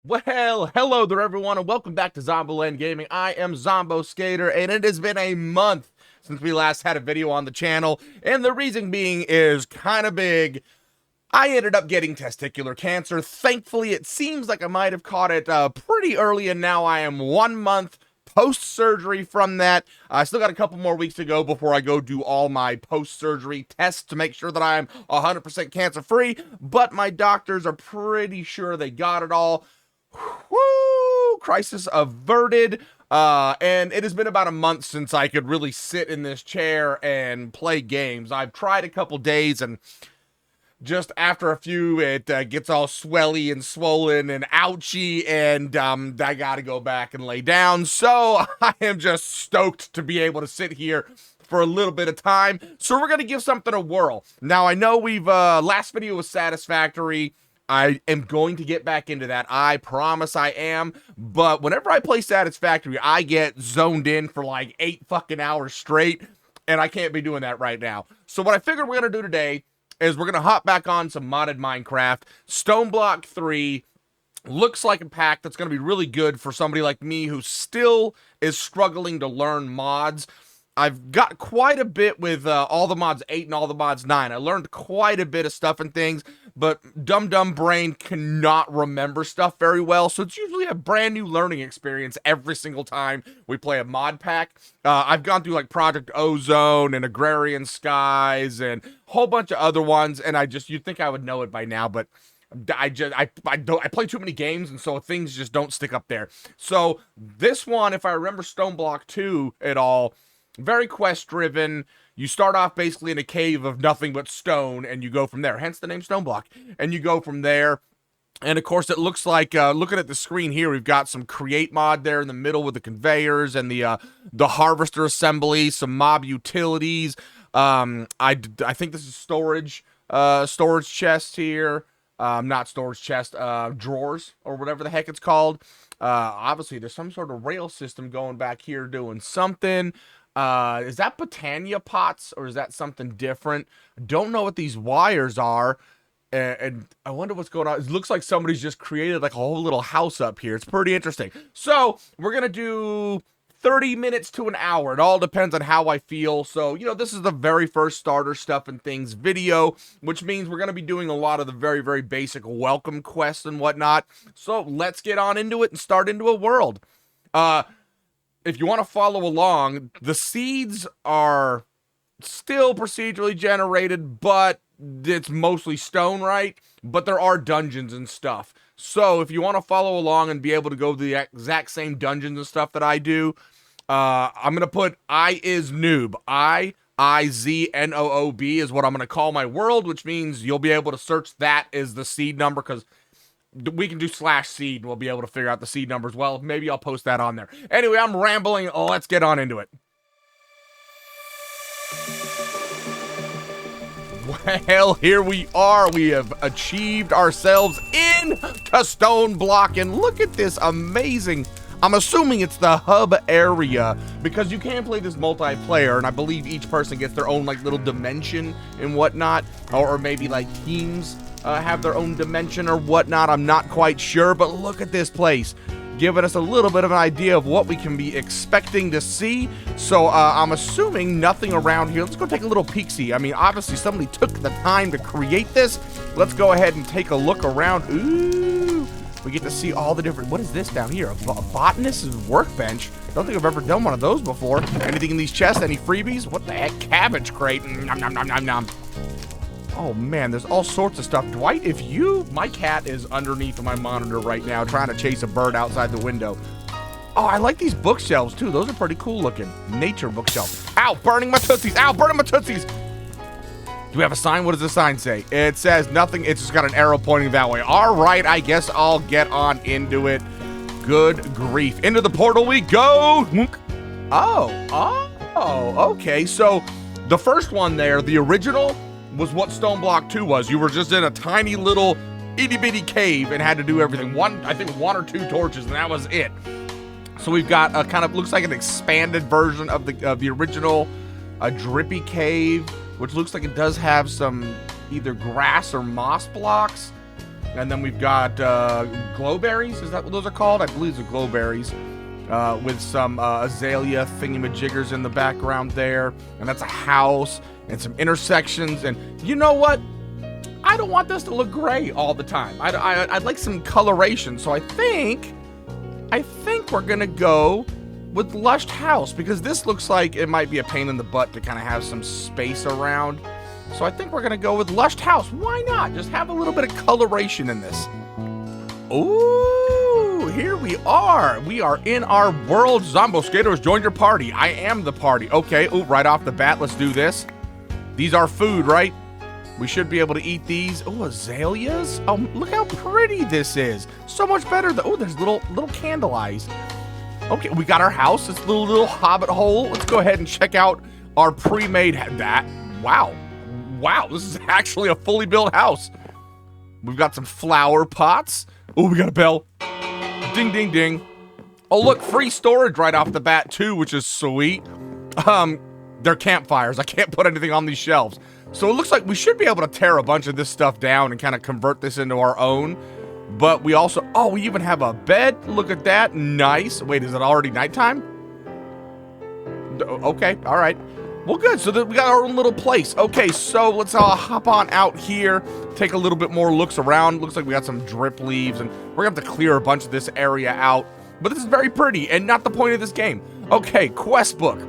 Well, hello there everyone and welcome back to ZomBo Gaming. I am Zombo Skater and it has been a month since we last had a video on the channel, and the reason being is kind of big. I ended up getting testicular cancer. Thankfully, it seems like I might have caught it pretty early, and now I am 1 month post-surgery from that. I still got a couple more weeks to go before I go do all my post-surgery tests to make sure that I'm 100% cancer-free, but my doctors are pretty sure they got it all. Woo! Crisis averted. And it has been about a month since I could really sit in this chair and play games. I've tried a couple days, and just after a few, it gets all swelly and swollen and ouchy, and I gotta go back and lay down. So I am just stoked to be able to sit here for a little bit of time. So we're gonna give something a whirl. Now, I know we've last video was satisfactory. I am going to get back into that. I promise I am. But whenever I play Satisfactory, I get zoned in for like 8 fucking hours straight, and I can't be doing that right now. So what I figured we're going to do today is we're going to hop back on some modded Minecraft. StoneBlock 3 looks like a pack that's going to be really good for somebody like me who still is struggling to learn mods. I've got quite a bit with all the mods 8 and all the mods 9. I learned quite a bit of stuff and things, but dumb brain cannot remember stuff very well, so it's usually a brand new learning experience every single time we play a mod pack. I've gone through like Project Ozone and Agrarian Skies and a whole bunch of other ones, and you'd think I would know it by now, but I play too many games, and so things just don't stick up there. So this one, if I remember StoneBlock 2 at all, very quest-driven. You start off basically in a cave of nothing but stone, and you go from there. Hence the name StoneBlock. And you go from there. And of course, it looks like, looking at the screen here, we've got some create mod there in the middle with the conveyors and the harvester assembly, some mob utilities. I think this is storage chest here. Not storage chest, drawers, or whatever the heck it's called. Obviously, there's some sort of rail system going back here doing something. Is that Botania pots, or is that something different? I don't know what these wires are, and I wonder what's going on. It looks like somebody's just created like a whole little house up here. It's pretty interesting. So we're gonna do 30 minutes to an hour. It all depends on how I feel. So, you know, this is the very first starter stuff and things video, which means we're going to be doing a lot of the very, very basic welcome quests and whatnot. So let's get on into it and start into a world. If you want to follow along, the seeds are still procedurally generated, but it's mostly stone, right? But there are dungeons and stuff. So if you want to follow along and be able to go to the exact same dungeons and stuff that I do, I'm going to put I is noob. I-I-Z-N-O-O-B is what I'm going to call my world, which means you'll be able to search that as the seed number, because we can do /seed and we'll be able to figure out the seed number as well. Maybe I'll post that on there. Anyway, I'm rambling. Let's get on into it. Well, here we are. We have achieved ourselves in StoneBlock, and look at this amazing, I'm assuming it's the hub area, because you can play this multiplayer, and I believe each person gets their own like little dimension and whatnot, or maybe like teams have their own dimension or whatnot. I'm not quite sure, but look at this place, giving us a little bit of an idea of what we can be expecting to see. So I'm assuming nothing around here. Let's go take a little peek-see. I mean, obviously somebody took the time to create this. Let's go ahead and take a look around. Ooh, we get to see all the different, what is this down here? A botanist's workbench. Don't think I've ever done one of those before. Anything in these chests? Any freebies? What the heck? Cabbage crate. Nom, nom, nom, nom, nom. Oh man, there's all sorts of stuff. Dwight, my cat is underneath my monitor right now trying to chase a bird outside the window. Oh, I like these bookshelves too. Those are pretty cool looking. Nature bookshelf. Ow, burning my tootsies. Ow, burning my tootsies. Do we have a sign? What does the sign say? It says nothing. It's just got an arrow pointing that way. All right, I guess I'll get on into it. Good grief. Into the portal we go. Oh, okay. So the first one there, the original, was what StoneBlock 2 was. You were just in a tiny little itty-bitty cave and had to do everything. I think one or two torches, and that was it. So we've got a kind of, looks like an expanded version of the original, a drippy cave, which looks like it does have some either grass or moss blocks. And then we've got glowberries. Is that what those are called? I believe they're glowberries. With some azalea thingamajiggers in the background there. And that's a house and some intersections. And you know what? I don't want this to look gray all the time. I'd like some coloration. So I think we're going to go with Lush House, because this looks like it might be a pain in the butt to kind of have some space around. So I think we're going to go with Lush House. Why not? Just have a little bit of coloration in this. Ooh, here we are. We are in our world. ZomBo Skater has joined your party. I am the party. Okay, ooh, right off the bat, let's do this. These are food, right? We should be able to eat these. Oh, azaleas. Oh, look how pretty this is. So much better. Oh, there's little candle eyes. Okay, we got our house. This little hobbit hole. Let's go ahead and check out our pre-made that. Wow. Wow, this is actually a fully built house. We've got some flower pots. Oh, we got a bell. Ding, ding, ding. Oh, look, free storage right off the bat, too, which is sweet. They're campfires. I can't put anything on these shelves. So it looks like we should be able to tear a bunch of this stuff down and kind of convert this into our own. But we also, oh, we even have a bed. Look at that. Nice. Wait, is it already nighttime? Okay, all right. Well, good. So we got our own little place. Okay, so let's hop on out here, take a little bit more looks around. Looks like we got some drip leaves, and we're going to have to clear a bunch of this area out. But this is very pretty, and not the point of this game. Okay, quest book.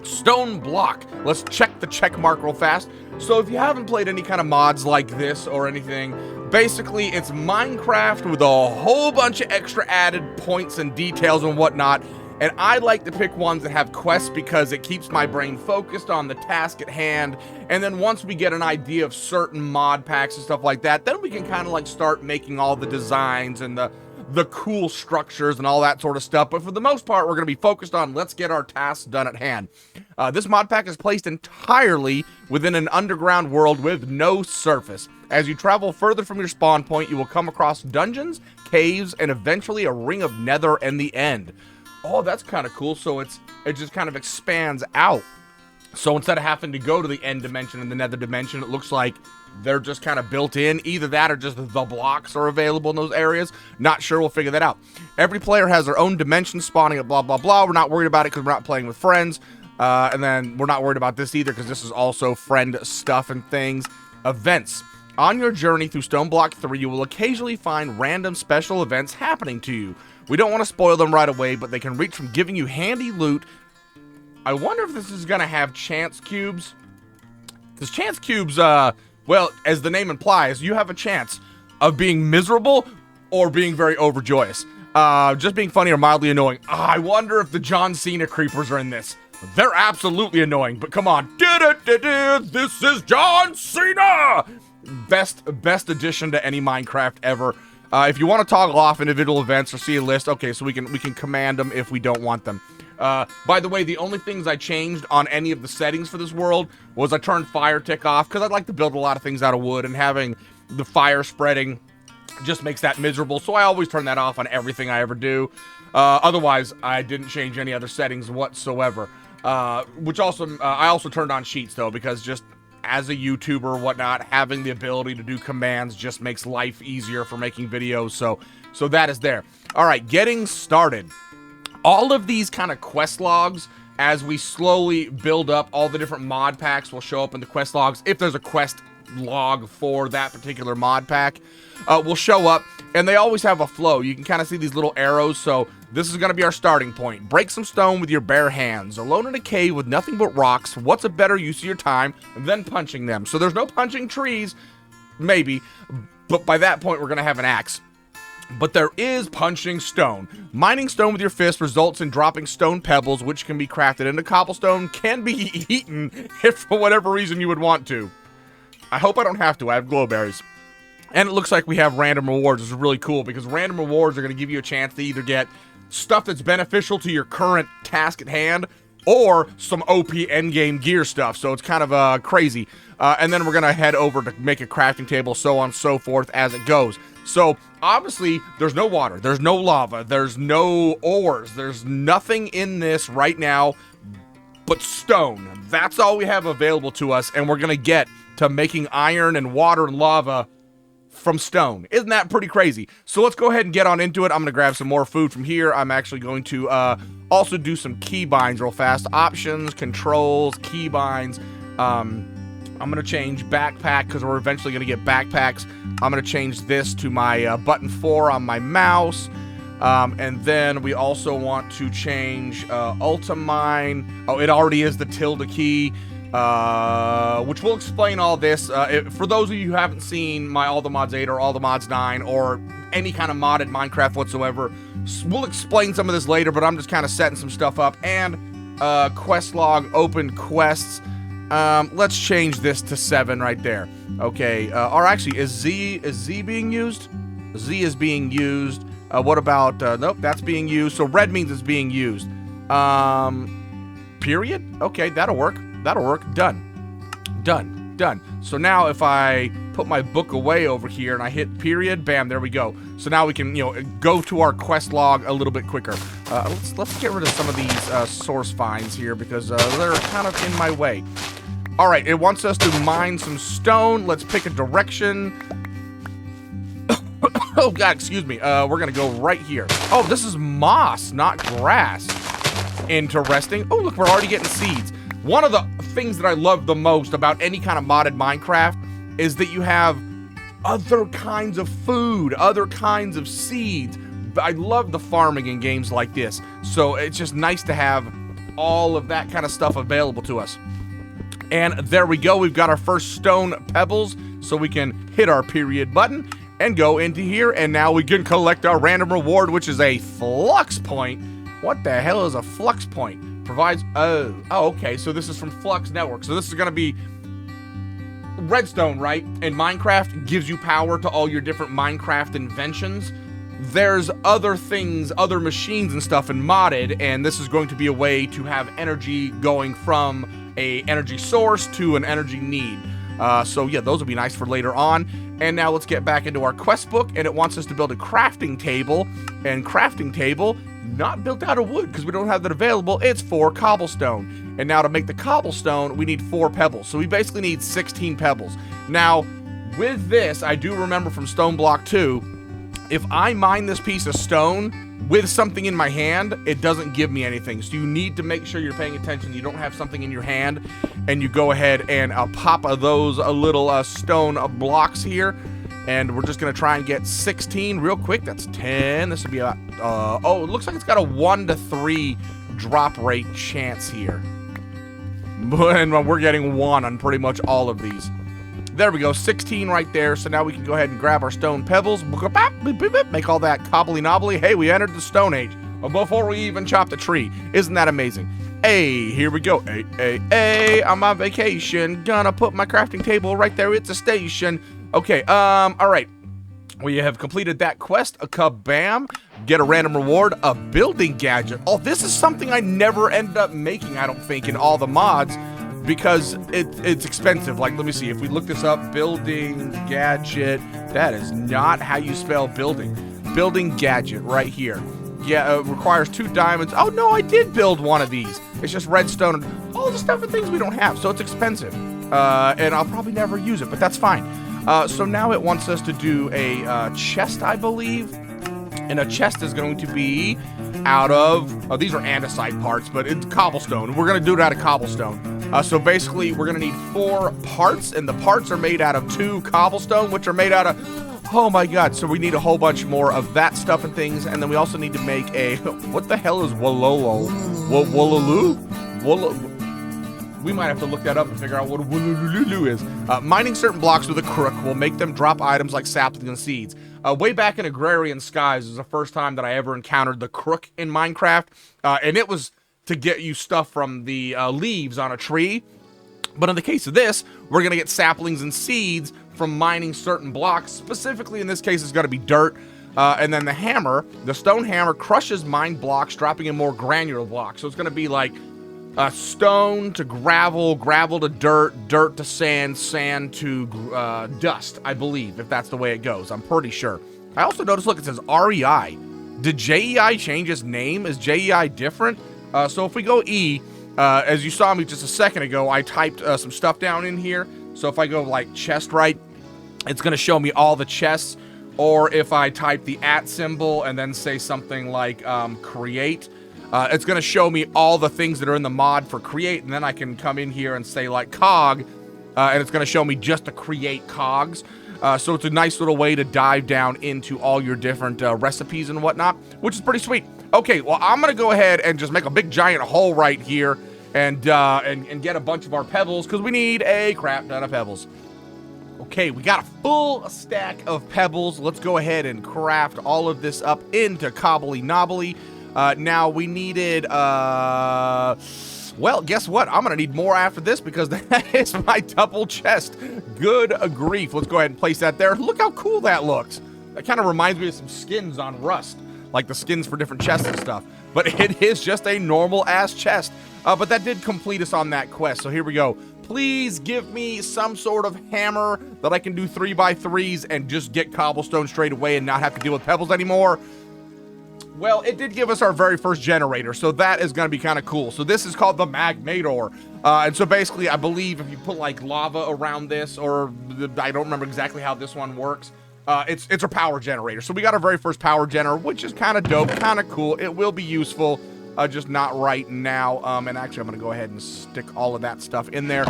StoneBlock. Let's check the check mark real fast. So if you haven't played any kind of mods like this or anything, basically it's Minecraft with a whole bunch of extra added points and details and whatnot. And I like to pick ones that have quests because it keeps my brain focused on the task at hand. And then once we get an idea of certain mod packs and stuff like that, then we can kind of like start making all the designs and the cool structures and all that sort of stuff. But for the most part, we're going to be focused on let's get our tasks done at hand. This mod pack is placed entirely within an underground world with no surface. As you travel further from your spawn point, you will come across dungeons, caves, and eventually a ring of Nether and the end. Oh, that's kind of cool. So it just kind of expands out. So instead of having to go to the end dimension and the Nether dimension, it looks like they're just kind of built in. Either that or just the blocks are available in those areas. Not sure. We'll figure that out. Every player has their own dimension spawning at blah, blah, blah. We're not worried about it because we're not playing with friends. And then we're not worried about this either because this is also friend stuff and things. Events. On your journey through StoneBlock 3, you will occasionally find random special events happening to you. We don't want to spoil them right away, but they can reach from giving you handy loot. I wonder if this is going to have chance cubes. Because chance cubes, well, as the name implies, you have a chance of being miserable or being very overjoyous. Just being funny or mildly annoying. I wonder if the John Cena creepers are in this. They're absolutely annoying, but come on. This is John Cena! Best addition to any Minecraft ever. If you want to toggle off individual events or see a list, okay, so we can command them if we don't want them. By the way, the only things I changed on any of the settings for this world was I turned fire tick off because I'd like to build a lot of things out of wood, and having the fire spreading just makes that miserable. So I always turn that off on everything I ever do. Otherwise, I didn't change any other settings whatsoever. Which also, I also turned on sheets though, because just as a YouTuber or whatnot, having the ability to do commands just makes life easier for making videos. So that is there. All right, getting started. All of these kind of quest logs, as we slowly build up, all the different mod packs will show up in the quest logs. If there's a quest log for that particular mod pack, will show up, and they always have a flow. You can kind of see these little arrows, so this is going to be our starting point. Break some stone with your bare hands. Alone in a cave with nothing but rocks, what's a better use of your time than punching them? So there's no punching trees, maybe, but by that point we're going to have an axe. But there is punching stone. Mining stone with your fist results in dropping stone pebbles, which can be crafted into cobblestone, can be eaten if for whatever reason you would want to. I hope I don't have to. I have glowberries. And it looks like we have random rewards, which is really cool, because random rewards are going to give you a chance to either get stuff that's beneficial to your current task at hand, or some OP endgame gear stuff. So it's kind of crazy. And then we're going to head over to make a crafting table, so on and so forth as it goes. So obviously there's no water, there's no lava, there's no ores, there's nothing in this right now but stone. That's all we have available to us, and we're going to get to making iron and water and lava from stone. Isn't that pretty crazy? So let's go ahead and get on into it. I'm going to grab some more food from here. I'm actually going to also do some keybinds real fast. Options, controls, keybinds. I'm going to change backpack because we're eventually going to get backpacks. I'm going to change this to my button 4 on my mouse. And then we also want to change Ultimine. Oh, it already is the tilde key. Which will explain all this. For those of you who haven't seen my All the Mods 8 or All the Mods 9 or any kind of modded Minecraft whatsoever, we'll explain some of this later, but I'm just kind of setting some stuff up. And quest log, open quests. Let's change this to 7 right there. Okay, or actually, is Z being used? Z is being used. What about, nope, that's being used. So red means it's being used. Period? Okay, that'll work. That'll work. Done. Done. Done. So now if I put my book away over here and I hit period, bam, there we go. So now we can, you know, go to our quest log a little bit quicker. Let's get rid of some of these source finds here because they're kind of in my way. All right, it wants us to mine some stone. Let's pick a direction. Oh, God, excuse me. We're going to go right here. Oh, this is moss, not grass. Interesting. Oh, look, we're already getting seeds. One of the things that I love the most about any kind of modded Minecraft is that you have other kinds of food, other kinds of seeds. I love the farming in games like this. So it's just nice to have all of that kind of stuff available to us. And there we go. We've got our first stone pebbles, so we can hit our period button and go into here. And now we can collect our random reward, which is a flux point. What the hell is a flux point? Provides, oh, okay, so this is from Flux Network. So this is going to be redstone, right? In Minecraft, gives you power to all your different Minecraft inventions. There's other things, other machines and stuff in modded, and this is going to be a way to have energy going from a energy source to an energy need. So yeah, those will be nice for later on. And now let's get back into our quest book, and it wants us to build a crafting table. And crafting table, not built out of wood because we don't have that available. It's 4 cobblestone. And now to make the cobblestone, we need 4 pebbles. So we basically need 16 pebbles. Now, with this, I do remember from StoneBlock 2, if I mine this piece of stone with something in my hand, it doesn't give me anything. So you need to make sure you're paying attention. You don't have something in your hand, and you go ahead and pop those little stone blocks here. And we're just going to try and get 16 real quick. That's 10. This will be about, oh, it looks like it's got a 1 to 3 drop rate chance here. And we're getting 1 on pretty much all of these. There we go, 16 right there. So now we can go ahead and grab our stone pebbles. Make all that cobbly knobbly. Hey, we entered the Stone Age before we even chopped a tree. Isn't that amazing? Hey, here we go. Hey, I'm on vacation. Gonna put my crafting table right there. It's a station. Okay, all right. We have completed that quest. A kabam. Get a random reward. A building gadget. Oh, this is something I never ended up making, I don't think, in all the mods. Because it's expensive. Like, let me see. If we look this up, building gadget. That is not how you spell building. Building gadget right here. Yeah, it requires 2 diamonds. Oh, no, I did build one of these. It's just redstone and all the stuff and things we don't have. So it's expensive. And I'll probably never use it, but that's fine. So now it wants us to do a chest, I believe. And a chest is going to be out of, oh, these are andesite parts, but it's cobblestone. We're going to do it out of cobblestone. So basically, we're going to need 4 parts, and the parts are made out of 2 cobblestone, which are made out of, oh my god, so we need a whole bunch more of that stuff and things, and then we also need to make a, what the hell is Wololo? Wololo? We might have to look that up and figure out what Wololo is. Mining certain blocks with a crook will make them drop items like saplings and seeds. Way back in Agrarian Skies was the first time that I ever encountered the crook in Minecraft, and it was to get you stuff from the leaves on a tree. But in the case of this, we're going to get saplings and seeds from mining certain blocks. Specifically, in this case, it's going to be dirt. And then the hammer, the stone hammer, crushes mined blocks, dropping in more granular blocks. So it's going to be like stone to gravel, gravel to dirt, dirt to sand, sand to dust, I believe, if that's the way it goes. I'm pretty sure. I also noticed, look, it says REI. Did JEI change its name? Is JEI different? So if we go E, as you saw me just a second ago, I typed some stuff down in here. So if I go like chest right, it's going to show me all the chests. Or if I type the @ symbol and then say something like create, it's going to show me all the things that are in the mod for create. And then I can come in here and say like cog, and it's going to show me just to create cogs. So it's a nice little way to dive down into all your different recipes and whatnot, which is pretty sweet. Okay, well, I'm going to go ahead and just make a big giant hole right here and get a bunch of our pebbles, because we need a crap ton of pebbles. Okay, we got a full stack of pebbles. Let's go ahead and craft all of this up into cobbly knobbly. Now we needed, well, guess what? I'm gonna need more after this, because that is my double chest. Good grief. Let's go ahead and place that there. Look how cool that looks. That kind of reminds me of some skins on Rust, like the skins for different chests and stuff. But it is just a normal ass chest. But that did complete us on that quest. So here we go. Please give me some sort of hammer that I can do 3x3s and just get cobblestone straight away and not have to deal with pebbles anymore. Well, it did give us our very first generator, so that is going to be kind of cool. So this is called the Magmator. And so basically, I believe if you put like lava around this, or I don't remember exactly how this one works, it's a power generator. So we got our very first power generator, which is kind of dope, kind of cool. It will be useful. Just not right now. And actually, I'm going to go ahead and stick all of that stuff in there.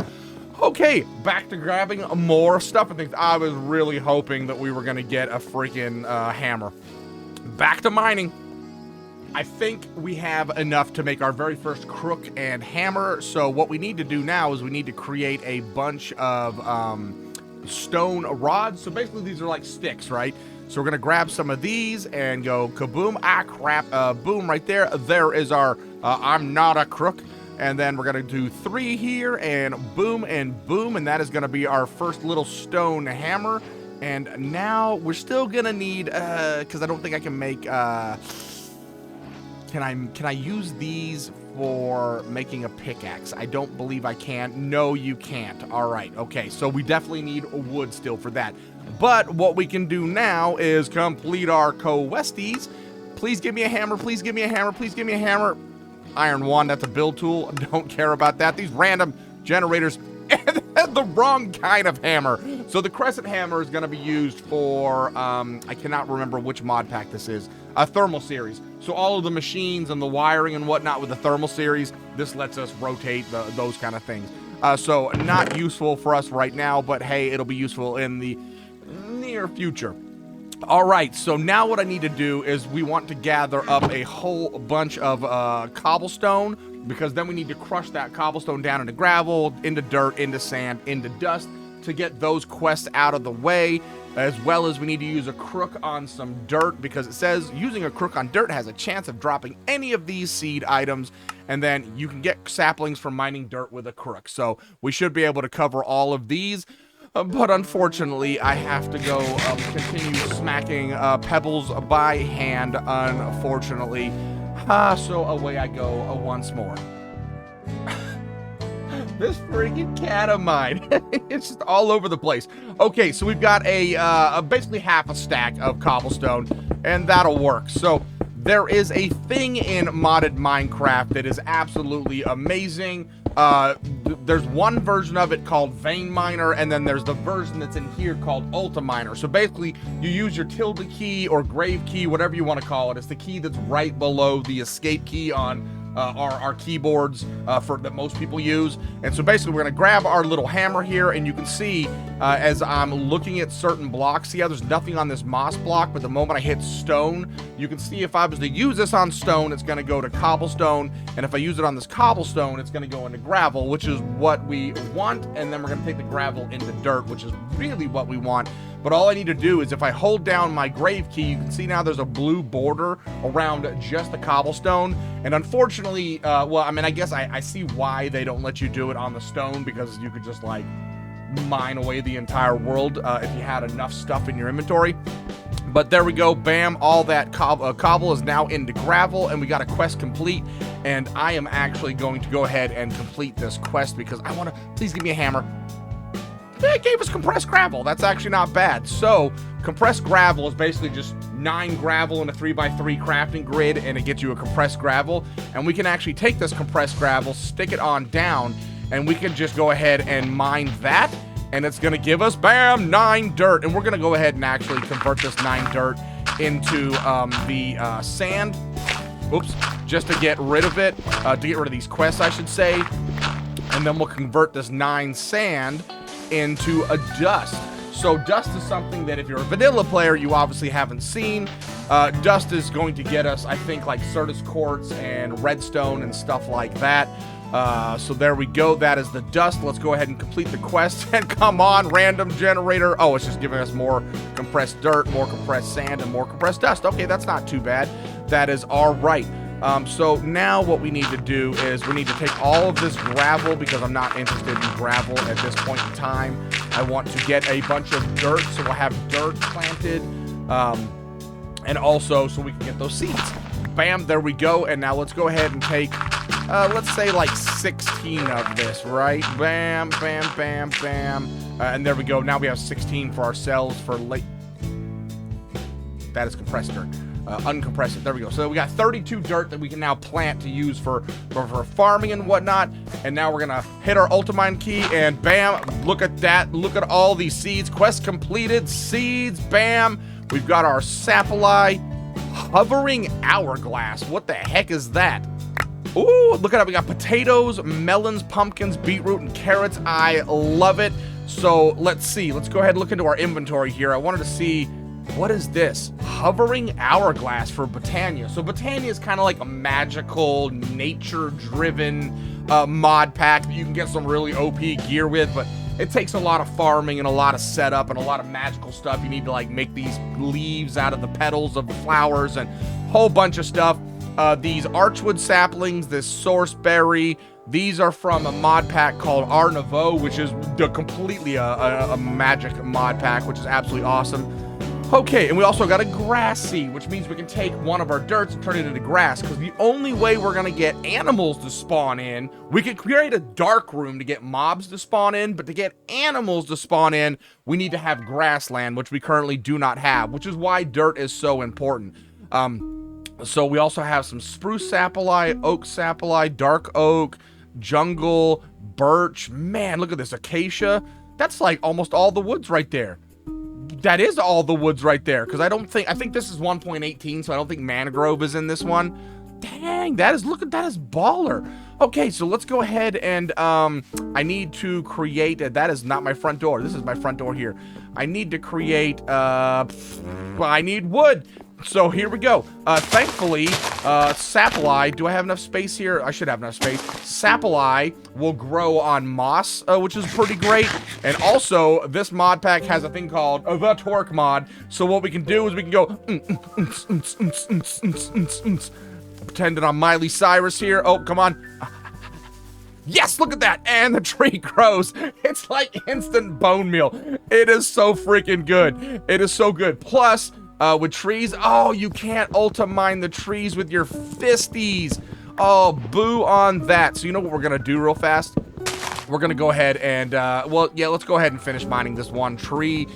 Okay, back to grabbing more stuff and things. I was really hoping that we were going to get a freaking hammer. Back to mining. I think we have enough to make our very first crook and hammer. So what we need to do now is we need to create a bunch of stone rods. So basically, these are like sticks, right? So we're going to grab some of these and go kaboom, crap, boom, right there. There is our I'm not a crook. And then we're going to do 3 here and boom, and that is going to be our first little stone hammer. And now we're still going to need, because I don't think I can make, can I use these for making a pickaxe? I don't believe I can. No, you can't. All right, okay, so we definitely need wood still for that. But what we can do now is complete our questies. Please give me a hammer. Please give me a hammer. Please give me a hammer. Iron 1, that's a build tool. Don't care about that. These random generators and the wrong kind of hammer. So the crescent hammer is going to be used for, I cannot remember which mod pack this is, a thermal series. So all of the machines and the wiring and whatnot with the thermal series, this lets us rotate those kind of things. So not useful for us right now, but hey, it'll be useful in the near future. All right, so now what I need to do is we want to gather up a whole bunch of cobblestone, because then we need to crush that cobblestone down into gravel, into dirt, into sand, into dust to get those quests out of the way, as well as we need to use a crook on some dirt, because it says using a crook on dirt has a chance of dropping any of these seed items, and then you can get saplings from mining dirt with a crook. So we should be able to cover all of these. But unfortunately, I have to go continue smacking pebbles by hand, unfortunately. So away I go once more. This freaking cat of mine. It's just all over the place. Okay, so we've got a basically half a stack of cobblestone, and that'll work. So there is a thing in modded Minecraft that is absolutely amazing. There's one version of it called Vein Miner, and then there's the version that's in here called Ultra Miner. So basically, you use your tilde key or grave key, whatever you want to call it. It's the key that's right below the escape key on our keyboards that most people use. And so basically, we're going to grab our little hammer here, and you can see as I'm looking at certain blocks, see how there's nothing on this moss block, but the moment I hit stone, you can see if I was to use this on stone, it's going to go to cobblestone, and if I use it on this cobblestone, it's going to go into gravel, which is what we want, and then we're going to take the gravel into dirt, which is really what we want. But all I need to do is if I hold down my grave key, you can see now there's a blue border around just the cobblestone. And unfortunately, well, I mean, I guess I see why they don't let you do it on the stone, because you could just like mine away the entire world if you had enough stuff in your inventory. But there we go, bam, all that cobble is now into gravel, and we got a quest complete. And I am actually going to go ahead and complete this quest because I want to, please give me a hammer. It gave us compressed gravel. That's actually not bad. So compressed gravel is basically just 9 gravel in a 3x3 crafting grid, and it gets you a compressed gravel. And we can actually take this compressed gravel, stick it on down, and we can just go ahead and mine that. and it's gonna give us, bam, 9 dirt. And we're gonna go ahead and actually convert this 9 dirt into the sand. Oops, just to get rid of it, to get rid of these quests, I should say. And then we'll convert this 9 sand into a dust. So dust is something that if you're a vanilla player, you obviously haven't seen. Dust is going to get us, I think, like Certus quartz and redstone and stuff like that. So there we go. That is the dust. Let's go ahead and complete the quest. And come on, random generator. Oh, it's just giving us more compressed dirt, more compressed sand, and more compressed dust. Okay, that's not too bad. That is all right. So now what we need to do is we need to take all of this gravel, because I'm not interested in gravel at this point in time. I want to get a bunch of dirt, so we'll have dirt planted, and also so we can get those seeds. Bam, there we go. And now let's go ahead and take, let's say like 16 of this, right? Bam, bam, bam, bam. And there we go. Now we have 16 for ourselves for late. That is compressed dirt. Uncompress it. There we go. So we got 32 dirt that we can now plant to use for farming and whatnot. And now we're gonna hit our ultimine key, and bam, look at that. Look at all these seeds. Quest completed. Seeds. Bam. We've got our sapelli. Hovering hourglass. What the heck is that? Ooh, look at it. We got potatoes, melons, pumpkins, beetroot, and carrots. I love it. So let's see. Let's go ahead and look into our inventory here. I wanted to see, what is this? Hovering hourglass for Botania. So Botania is kind of like a magical, nature-driven mod pack that you can get some really OP gear with, but it takes a lot of farming and a lot of setup and a lot of magical stuff. You need to like make these leaves out of the petals of the flowers and a whole bunch of stuff. These archwood saplings, this source berry, these are from a mod pack called Art Nouveau, which is completely a magic mod pack, which is absolutely awesome. Okay, and we also got a grass seed, which means we can take one of our dirts and turn it into grass, because the only way we're going to get animals to spawn in, we could create a dark room to get mobs to spawn in, but to get animals to spawn in, we need to have grassland, which we currently do not have, which is why dirt is so important. So we also have some spruce sapelli, oak sapelli, dark oak, jungle, birch. Man, look at this acacia. That's like almost all the woods right there. That is all the woods right there, because I think this is 1.18, so I don't think mangrove is in this one. Dang, that is, look at that is baller. Okay, so let's go ahead and I need to create, that is not my front door. This is my front door here. I need to create, I need wood. So here we go. Thankfully, sapelli, do I have enough space here? I should have enough space. Sapelli will grow on moss, which is pretty great. And also, this mod pack has a thing called the torque mod. So what we can do is we can go pretending I'm Miley Cyrus here. Oh, come on. Yes, look at that. And the tree grows. It's like instant bone meal. It is so freaking good. It is so good. Plus, with trees, oh, you can't ultimine the trees with your fisties. Oh, boo on that. So you know what we're gonna do real fast? We're gonna go ahead and, well, yeah, let's go ahead and finish mining this one tree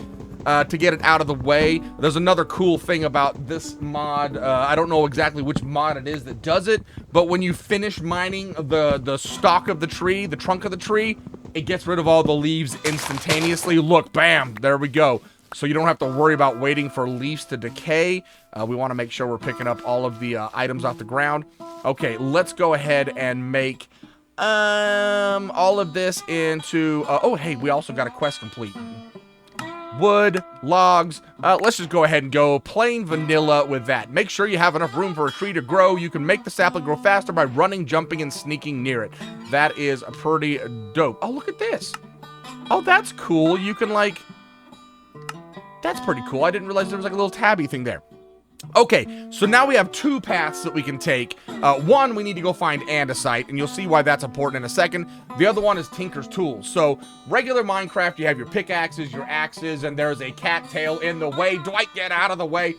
to get it out of the way. There's another cool thing about this mod. I don't know exactly which mod it is that does it, but when you finish mining the stalk of the tree, the trunk of the tree, it gets rid of all the leaves instantaneously. Look, bam, there we go. So you don't have to worry about waiting for leaves to decay. We want to make sure we're picking up all of the items off the ground. Okay, let's go ahead and make all of this into... oh, hey, we also got a quest complete. Wood, logs. Let's just go ahead and go plain vanilla with that. Make sure you have enough room for a tree to grow. You can make the sapling grow faster by running, jumping, and sneaking near it. That is pretty dope. Oh, look at this. Oh, that's cool. You can, like... That's pretty cool. I didn't realize there was like a little tabby thing there. Okay, so now we have 2 paths that we can take. One, we need to go find andesite, and you'll see why that's important in a second. The other one is Tinker's Tools. So, regular Minecraft, you have your pickaxes, your axes, and there's a cattail in the way. Dwight, get out of the way.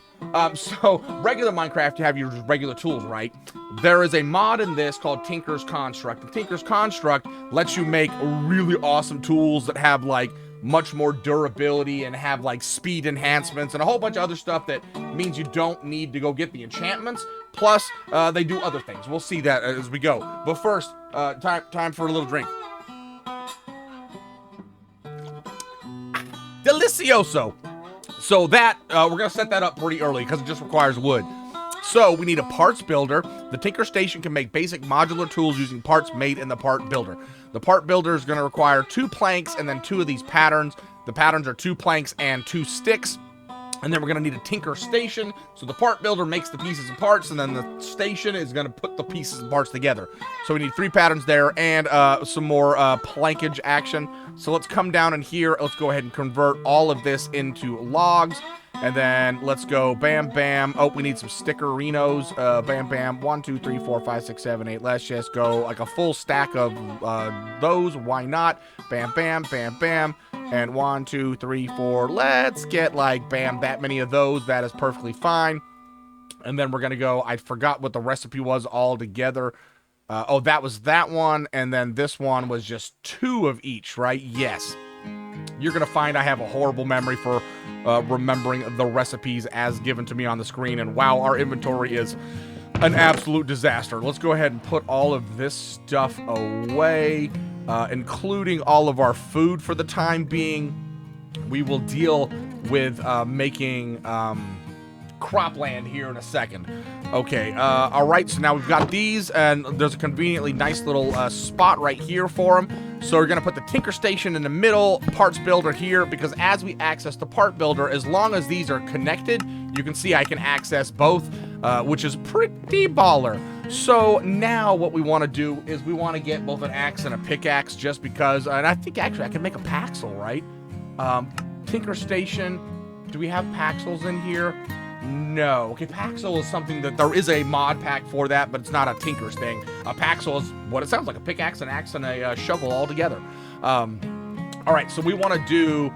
So, regular Minecraft, you have your regular tools, right? There is a mod in this called Tinker's Construct. And Tinker's Construct lets you make really awesome tools that have, like, much more durability and have like speed enhancements and a whole bunch of other stuff that means you don't need to go get the enchantments. Plus, they do other things. We'll see that as we go. But first, time for a little drink. delicioso. So that, we're going to set that up pretty early because it just requires wood. So we need a parts builder. The Tinker Station can make basic modular tools using parts made in the part builder. The part builder is going to require 2 planks and then 2 of these patterns. The patterns are 2 planks and 2 sticks. And then we're going to need a Tinker Station. So the part builder makes the pieces and parts, and then the station is going to put the pieces and parts together. So we need 3 patterns there and some more plankage action. So let's come down in here. Let's go ahead and convert all of this into logs. And then let's go bam, bam. Oh, we need some stickerinos. Bam, bam. 1, 2, 3, 4, 5, 6, 7, 8. Let's just go like a full stack of those. Why not? Bam, bam, bam, bam. And 1, 2, 3, 4. Let's get like, bam, that many of those. That is perfectly fine. And then we're going to go, I forgot what the recipe was altogether. Oh, that was that one. And then this one was just 2 of each, right? Yes. You're going to find I have a horrible memory for remembering the recipes as given to me on the screen. And wow, our inventory is an absolute disaster. Let's go ahead and put all of this stuff away. Including all of our food for the time being. We will deal with making cropland here in a second. Okay, all right, so now we've got these, and there's a conveniently nice little spot right here for them. So we're going to put the Tinker Station in the middle, parts builder here, because as we access the part builder, as long as these are connected, you can see I can access both, which is pretty baller. So now what we want to do is we want to get both an axe and a pickaxe just because, and I think actually I can make a paxel, right? Tinker Station, do we have paxels in here? No. Okay, paxel is something that there is a mod pack for that, but it's not a Tinker's thing. A paxel is what it sounds like, a pickaxe, an axe, and a shovel all together. All right, so we want to do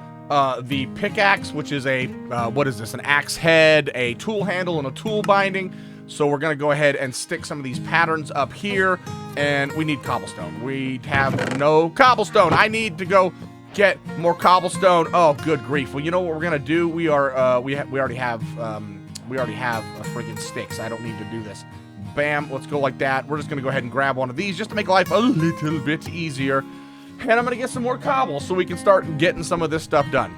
the pickaxe, which is a, what is this, an axe head, a tool handle, and a tool binding. So we're going to go ahead and stick some of these patterns up here, and we need cobblestone. We have no cobblestone. I need to go get more cobblestone. Oh, good grief. Well, you know what we're going to do? We are, we already have a friggin' sticks. I don't need to do this. Bam, let's go like that. We're just going to go ahead and grab one of these just to make life a little bit easier. And I'm going to get some more cobble so we can start getting some of this stuff done.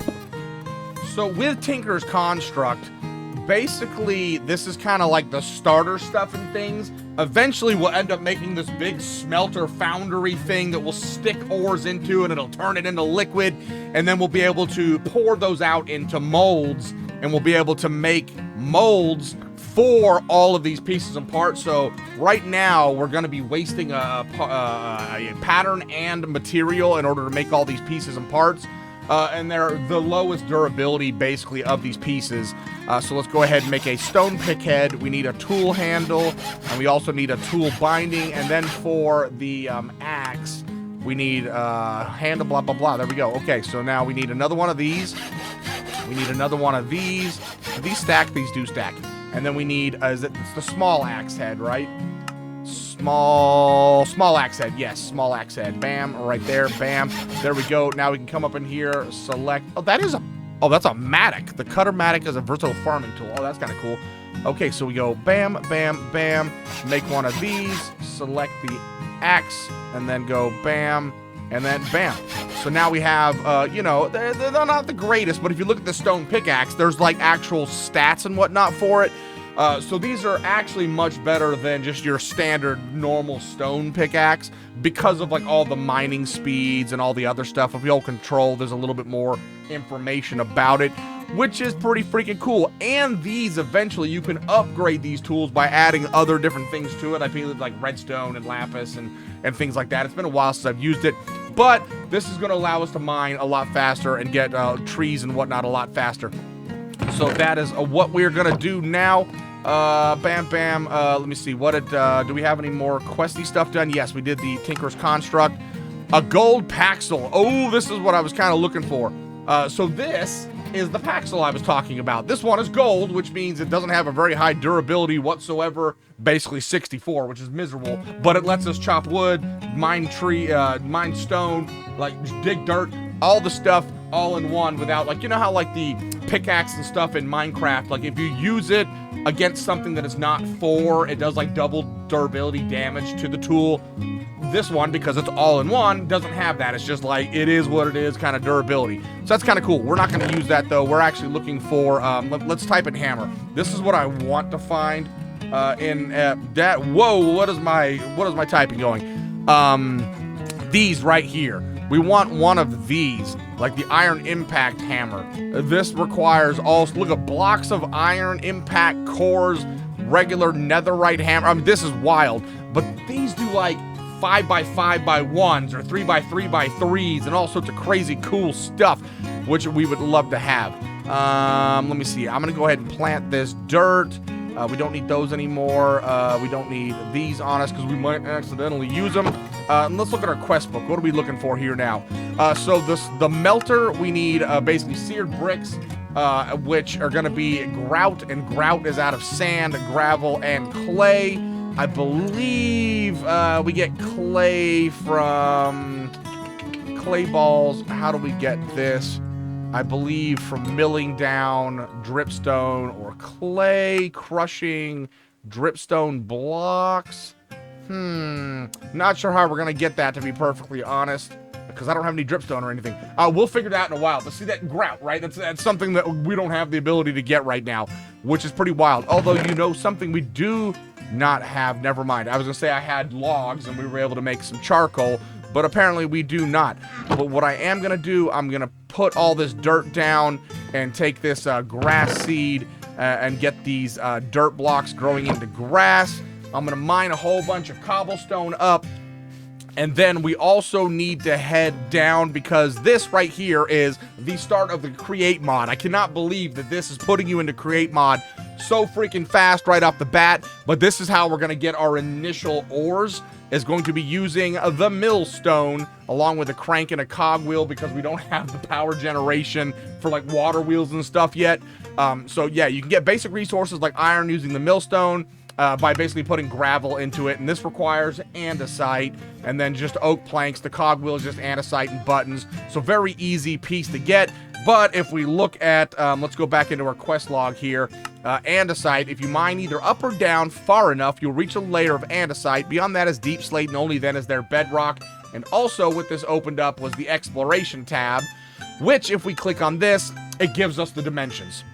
So with Tinker's Construct, basically, this is kind of like the starter stuff and things. Eventually, we'll end up making this big smelter foundry thing that will stick ores into, and it'll turn it into liquid, and then we'll be able to pour those out into molds, and we'll be able to make molds for all of these pieces and parts. So right now, we're going to be wasting a pattern and material in order to make all these pieces and parts. And they're the lowest durability, basically, of these pieces. So let's go ahead and make a stone pick head. We need a tool handle, and we also need a tool binding. And then for the axe, we need handle, blah, blah, blah. There we go. Okay, so now we need another one of these. We need another one of these. These stack, these do stack. And then we need, it's the small axe head, right? Small axe head. Yes, small axe head. Bam, right there. Bam. There we go. Now we can come up in here, select. Oh, that's a matic. The cutter matic is a versatile farming tool. Oh, that's kind of cool. Okay, so we go bam, bam, bam. Make one of these. Select the axe, and then go bam, and then bam. So now we have, you know, they're not the greatest, but if you look at the stone pickaxe, there's like actual stats and whatnot for it. So these are actually much better than just your standard normal stone pickaxe because of like all the mining speeds and all the other stuff. If you'll control, there's a little bit more information about it, which is pretty freaking cool. And these, eventually, you can upgrade these tools by adding other different things to it. I feel like redstone and lapis and things like that. It's been a while since I've used it, but this is going to allow us to mine a lot faster and get trees and whatnot a lot faster. So that is what we're going to do now. Bam, bam. Let me see. What did, do we have any more questy stuff done? Yes, we did the Tinker's Construct. A gold paxel. Oh, this is what I was kind of looking for. So this is the paxel I was talking about. This one is gold, which means it doesn't have a very high durability whatsoever. Basically 64, which is miserable. But it lets us chop wood, mine tree, mine stone, like dig dirt, all the stuff all in one without, like, you know how like the pickaxe and stuff in Minecraft, like if you use it against something that is not 4, it does like double durability damage to the tool. this one, because it's all in one, doesn't have that. It's just like, it is what it is, kind of durability. So that's kind of cool. We're not going to use that though. We're actually looking for, let's type in hammer. This is what I want to find in that. Whoa, what is my typing going? These right here. We want one of these, like the iron impact hammer. This requires look at blocks of iron impact cores, regular netherite hammer. I mean, this is wild, but these do like 5x5x1s or 3x3x3s and all sorts of crazy cool stuff, which we would love to have. Let me see. I'm gonna go ahead and plant this dirt. We don't need those anymore. We don't need these on us because we might accidentally use them. And let's look at our quest book. What are we looking for here now? So the melter, we need basically seared bricks, which are going to be grout, and grout is out of sand, gravel, and clay. I believe we get clay from clay balls. How do we get this? I believe from milling down dripstone or clay, crushing dripstone blocks. Not sure how we're gonna get that, to be perfectly honest, because I don't have any dripstone or anything. We'll figure that out in a while. But see that grout, right? That's something that we don't have the ability to get right now, which is pretty wild. Although, you know, something we do not have, never mind. I was gonna say I had logs and we were able to make some charcoal, but apparently we do not. But what I am gonna do, I'm gonna put all this dirt down and take this grass seed and get these dirt blocks growing into grass. I'm gonna mine a whole bunch of cobblestone up, and then we also need to head down because this right here is the start of the create mod. I cannot believe that this is putting you into create mod so freaking fast right off the bat, but this is how we're gonna get our initial ores, is going to be using the millstone along with a crank and a cogwheel because we don't have the power generation for like water wheels and stuff yet. So yeah, you can get basic resources like iron using the millstone by basically putting gravel into it, and this requires andesite, and then just oak planks. The cogwheel is just andesite and buttons, so very easy piece to get. But if we look at, let's go back into our quest log here, andesite, if you mine either up or down far enough, you'll reach a layer of andesite. Beyond that is deep slate, and only then is there bedrock. And also what this opened up was the exploration tab, which if we click on this, it gives us the dimensions.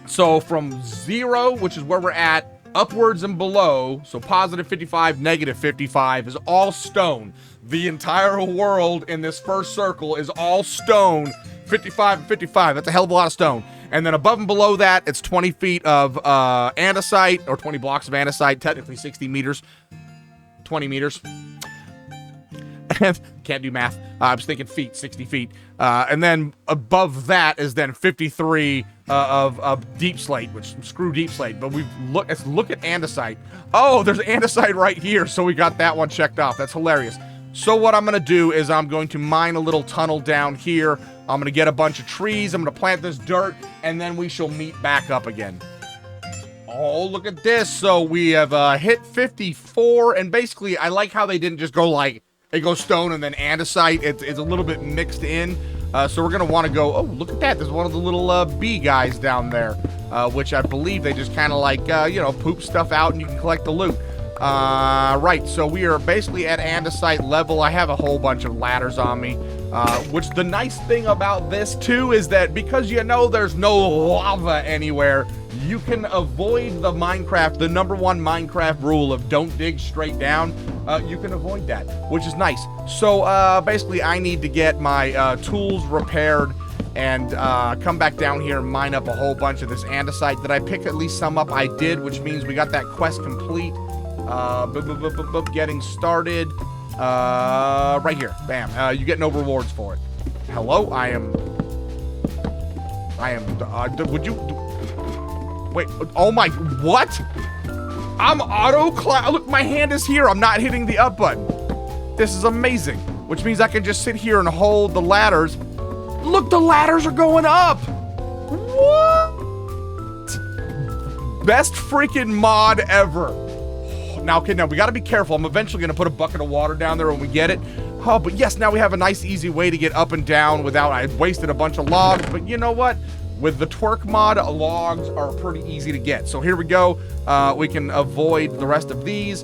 So from 0, which is where we're at, upwards and below, so positive 55, negative 55 is all stone. The entire world in this first circle is all stone. 55 and 55, that's a hell of a lot of stone. And then above and below that, it's 20 feet of andesite, or 20 blocks of andesite, technically 60 meters, 20 meters. Can't do math. I was thinking feet, 60 feet. And then above that is then 53 of deep slate, which screw deep slate. But let's look at andesite. Oh, there's andesite right here. So we got that one checked off. That's hilarious. So what I'm going to do is I'm going to mine a little tunnel down here. I'm going to get a bunch of trees. I'm going to plant this dirt, and then we shall meet back up again. Oh, look at this. So we have hit 54, and basically I like how they didn't just go like, it goes stone and then andesite. It's a little bit mixed in. So we're going to want to go, oh, look at that. There's one of the little bee guys down there, which I believe they just kind of like, you know, poop stuff out and you can collect the loot. Right, so we are basically at andesite level. I have a whole bunch of ladders on me, which the nice thing about this too is that because you know there's no lava anywhere, you can avoid the Minecraft, the #1 Minecraft rule of don't dig straight down. You can avoid that, which is nice. So basically I need to get my tools repaired and come back down here and mine up a whole bunch of this andesite. Did I pick at least some up? I did, which means we got that quest complete. Getting started. Right here. Bam. You get no rewards for it. Hello? Would you... Wait. Oh my... What? I'm Look, my hand is here. I'm not hitting the up button. This is amazing. Which means I can just sit here and hold the ladders. Look, the ladders are going up. What? Best freaking mod ever. Now, okay, now we got to be careful. I'm eventually going to put a bucket of water down there when we get it. Oh, but yes, now we have a nice, easy way to get up and down without I wasted a bunch of logs. But you know what? With the twerk mod, logs are pretty easy to get. So here we go. We can avoid the rest of these.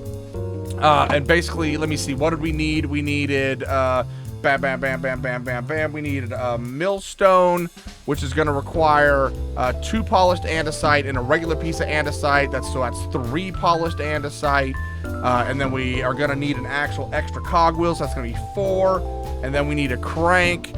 And basically, let me see, what did we need? We needed, bam, bam, bam, bam, bam, bam, bam. We needed a millstone, which is going to require 2 polished andesite and a regular piece of andesite. That's 3 polished andesite. And then we are going to need an actual extra cogwheel, so that's going to be 4. And then we need a crank,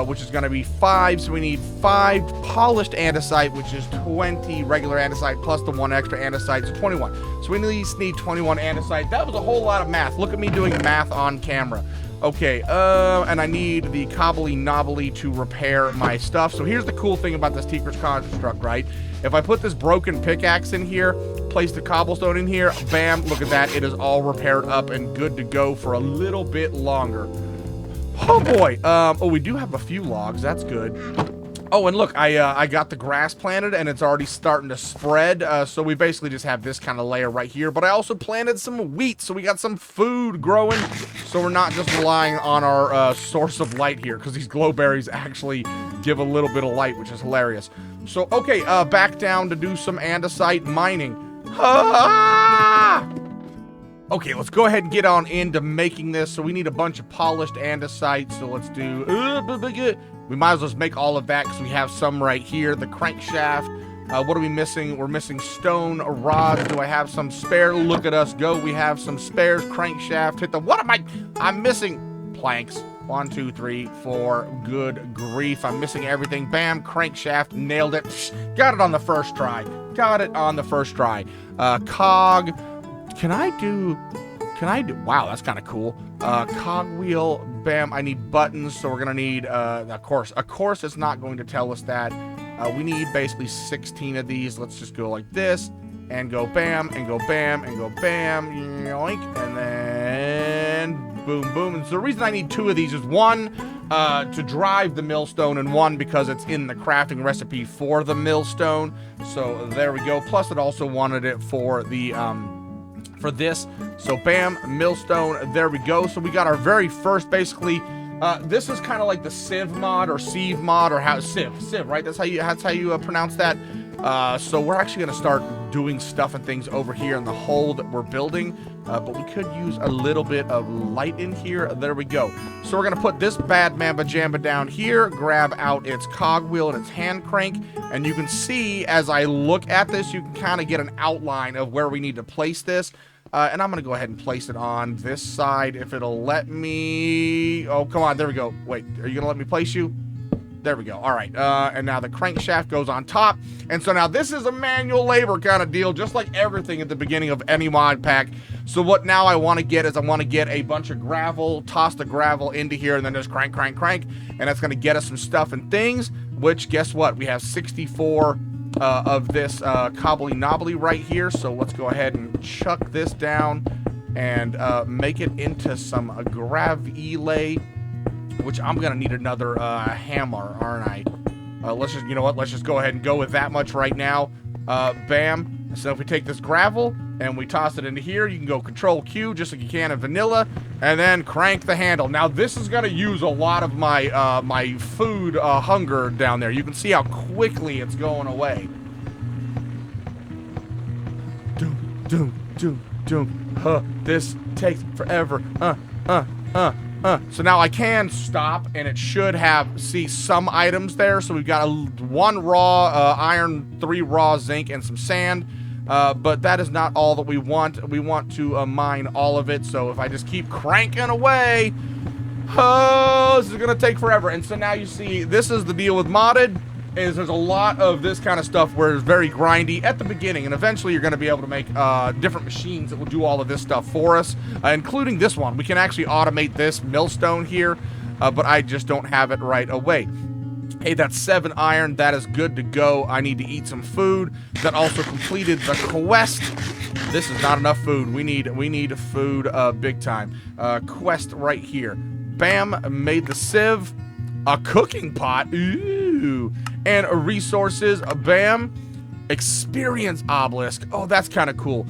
which is going to be 5. So we need 5 polished andesite, which is 20 regular andesite plus the 1 extra andesite, so 21. So we at least need 21 andesite. That was a whole lot of math. Look at me doing math on camera. Okay, and I need the cobbly knobbly to repair my stuff. So here's the cool thing about this Tinker's construct, right? If I put this broken pickaxe in here, place the cobblestone in here, bam, look at that. It is all repaired up and good to go for a little bit longer. Oh boy. Oh, we do have a few logs. That's good. Oh, and look, I got the grass planted and it's already starting to spread. So we basically just have this kind of layer right here. But I also planted some wheat, so we got some food growing. So we're not just relying on our source of light here, because these glowberries actually give a little bit of light, which is hilarious. So, okay, back down to do some andesite mining. Ah! Okay, let's go ahead and get on into making this. So we need a bunch of polished andesite. So let's do... we might as well just make all of that because we have some right here. The crankshaft. What are we missing? We're missing stone rods. Do I have some spare? Look at us go. We have some spares. Crankshaft. Hit the... What am I... I'm missing planks. 1, 2, 3, 4. Good grief. I'm missing everything. Bam. Crankshaft. Nailed it. Got it on the first try. Got it on the first try. Cog. Can I do... Wow, that's kind of cool. Cogwheel, bam, I need buttons, so we're going to need a course. A course is not going to tell us that. We need basically 16 of these. Let's just go like this, and go bam, and go bam, and go bam, yoink, and then boom, boom. And so the reason I need 2 of these is 1, to drive the millstone, and 1, because it's in the crafting recipe for the millstone. So there we go. Plus, it also wanted it for the... for this. So bam, millstone, there we go. So we got our very first, basically, this is kind of like the sieve mod or sieve mod, or how sieve, right? That's how you pronounce that. So we're actually going to start doing stuff and things over here in the hole that we're building, but we could use a little bit of light in here. There we go. So we're going to put this bad mamba jamba down here, grab out its cogwheel and its hand crank, and you can see as I look at this, you can kind of get an outline of where we need to place this. And I'm going to go ahead and place it on this side if it'll let me. Oh, come on. There we go. Wait, are you going to let me place you? There we go. All right. And now the crankshaft goes on top. And so now this is a manual labor kind of deal, just like everything at the beginning of any mod pack. So what now I want to get is I want to get a bunch of gravel, toss the gravel into here, and then just crank, crank, crank. And that's going to get us some stuff and things, which guess what? We have 64 of this cobbly knobbly right here. So let's go ahead and chuck this down and make it into some gravele, which I'm gonna need another hammer, aren't I? Let's just, you know what, let's just go ahead and go with that much right now. Bam. So if we take this gravel and we toss it into here, you can go Control Q just like you can in vanilla, and then crank the handle. Now this is gonna use a lot of my my food hunger down there. You can see how quickly it's going away. Doom, doom, doom, doom. This takes forever. So now I can stop, and it should see some items there. So we've got 1 raw iron, 3 raw zinc, and some sand. But that is not all that we want. We want to mine all of it. So if I just keep cranking away, oh, this is going to take forever. And so now you see, this is the deal with modded, is there's a lot of this kind of stuff where it's very grindy at the beginning. And eventually you're going to be able to make different machines that will do all of this stuff for us, including this one. We can actually automate this millstone here, but I just don't have it right away. Hey, that's 7 iron. That is good to go. I need to eat some food. That also completed the quest. This is not enough food. We need food big time. Quest right here. Bam, made the sieve. A cooking pot. Ooh. And resources. Bam. Experience obelisk. Oh, that's kind of cool.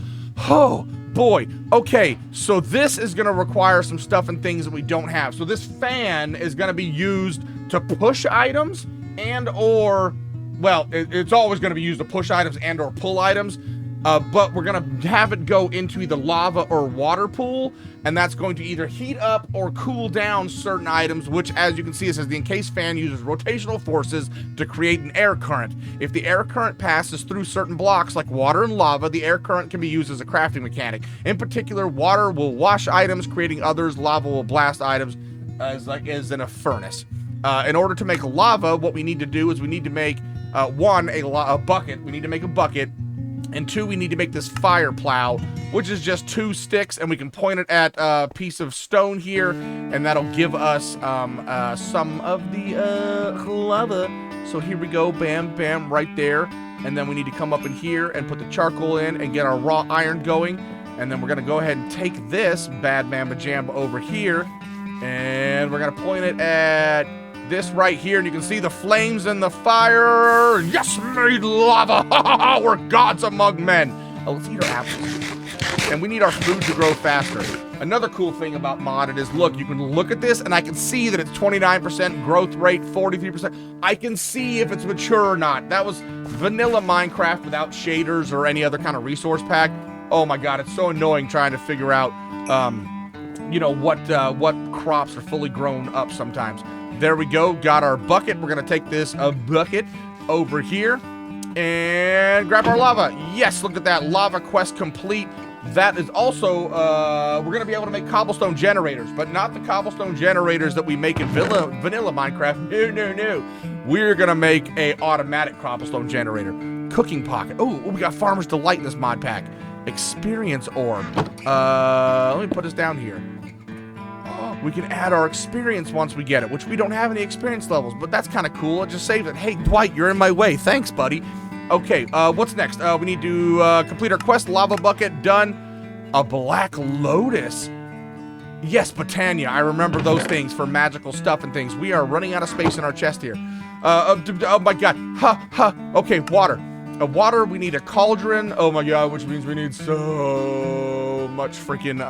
Oh, boy. Okay, so this is going to require some stuff and things that we don't have. So this fan is going to be used to push items and or, well, it's always going to be used to push items and or pull items. but we're gonna have it go into either lava or water pool, and that's going to either heat up or cool down certain items, which, as you can see, it says the encased fan uses rotational forces to create an air current. If the air current passes through certain blocks like water and lava, the air current can be used as a crafting mechanic. In particular, water will wash items, creating others. Lava will blast items as in a furnace. In order to make lava, what we need to do is we need to make one, a bucket. We need to make a bucket. And two, we need to make this fire plow, which is just 2 sticks, and we can point it at a piece of stone here, and that'll give us some of the lava. So here we go, bam, bam, right there. And then we need to come up in here and put the charcoal in and get our raw iron going. And then we're gonna go ahead and take this bad mamba jamba over here, and we're gonna point it at this right here, and you can see the flames and the fire. Yes, made lava. We're gods among men. Let's eat our apples. And we need our food to grow faster. Another cool thing about modded is, look, you can look at this and I can see that it's 29% growth rate, 43%. I can see if it's mature or not. That was vanilla Minecraft without shaders or any other kind of resource pack. Oh my God, it's so annoying trying to figure out, you know, what crops are fully grown up sometimes. There we go, got our bucket. We're gonna take this bucket over here and grab our lava. Yes, look at that, lava quest complete. That is also, we're gonna be able to make cobblestone generators, but not the cobblestone generators that we make in vanilla Minecraft. No, no, no. We're gonna make a automatic cobblestone generator. Cooking pocket. Oh, we got Farmer's Delight in this mod pack. Experience orb. Let me put this down here. We can add our experience once we get it, which we don't have any experience levels, but that's kind of cool. It just saves it. Hey, Dwight, you're in my way. Thanks, buddy. Okay, what's next? We need to complete our quest. Lava bucket, done. A black lotus. Yes, Botania. I remember those things for magical stuff and things. We are running out of space in our chest here. Oh my God. Okay, water. Water, we need a cauldron. Oh my God, which means we need so much freaking,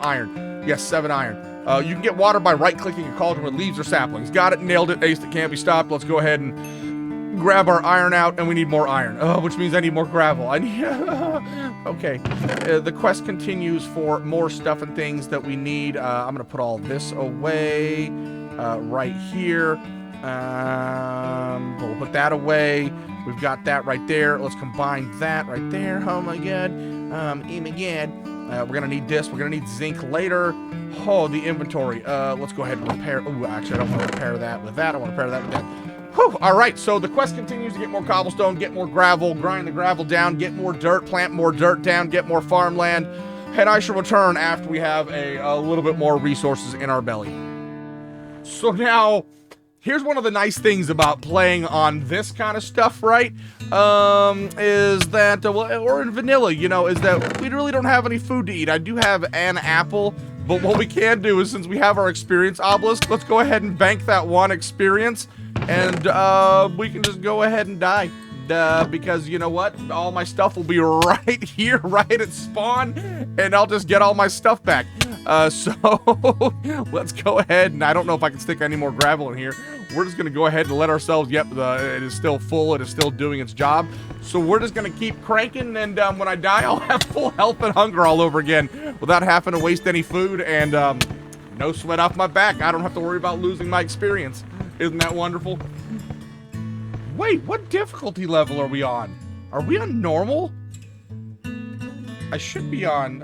iron. Yes, 7 iron. You can get water by right-clicking a cauldron with leaves or saplings. Got it, nailed it, aced it, can't be stopped. Let's go ahead and grab our iron out, and we need more iron. Which means I need more gravel. I need okay. The quest continues for more stuff and things that we need. I'm gonna put all this away right here. We'll put that away. We've got that right there. Let's combine that right there. Oh my God. We're gonna need this. We're gonna need zinc later. Oh, the inventory. Let's go ahead and repair. Oh, actually, I don't want to repair that with that. I want to repair that with that. Whew. All right, so the quest continues to get more cobblestone, get more gravel, grind the gravel down, get more dirt, plant more dirt down, get more farmland. And I shall return after we have a little bit more resources in our belly. So now, here's one of the nice things about playing on this kind of stuff, right? Is that, or in vanilla, you know, is that we really don't have any food to eat. I do have an apple, but what we can do is, since we have our experience obelisk, let's go ahead and bank that 1 experience, and we can just go ahead and die. Because you know what? All my stuff will be right here, right at spawn, and I'll just get all my stuff back. So let's go ahead, and I don't know if I can stick any more gravel in here. We're just gonna go ahead and let ourselves, yep, it is still full, it is still doing its job. So we're just gonna keep cranking, and when I die, I'll have full health and hunger all over again without having to waste any food, and no sweat off my back. I don't have to worry about losing my experience. Isn't that wonderful? Wait, what difficulty level are we on? Are we on normal? I should be on,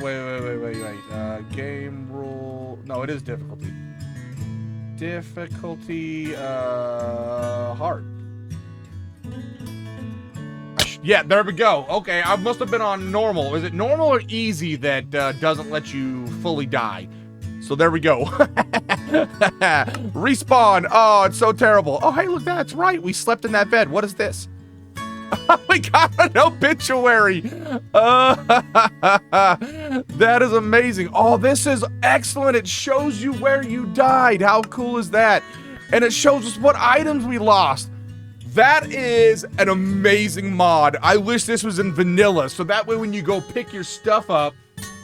wait. Game rule. No, it is difficulty. Difficulty, hard. Yeah, there we go. Okay, I must have been on normal. Is it normal or easy that doesn't let you fully die? So there we go. Respawn. Oh, it's so terrible. Oh, hey, look, that's right. We slept in that bed. What is this? We got an obituary. That is amazing. Oh, this is excellent. It shows you where you died. How cool is that? And it shows us what items we lost. That is an amazing mod. I wish this was in vanilla, so that way when you go pick your stuff up,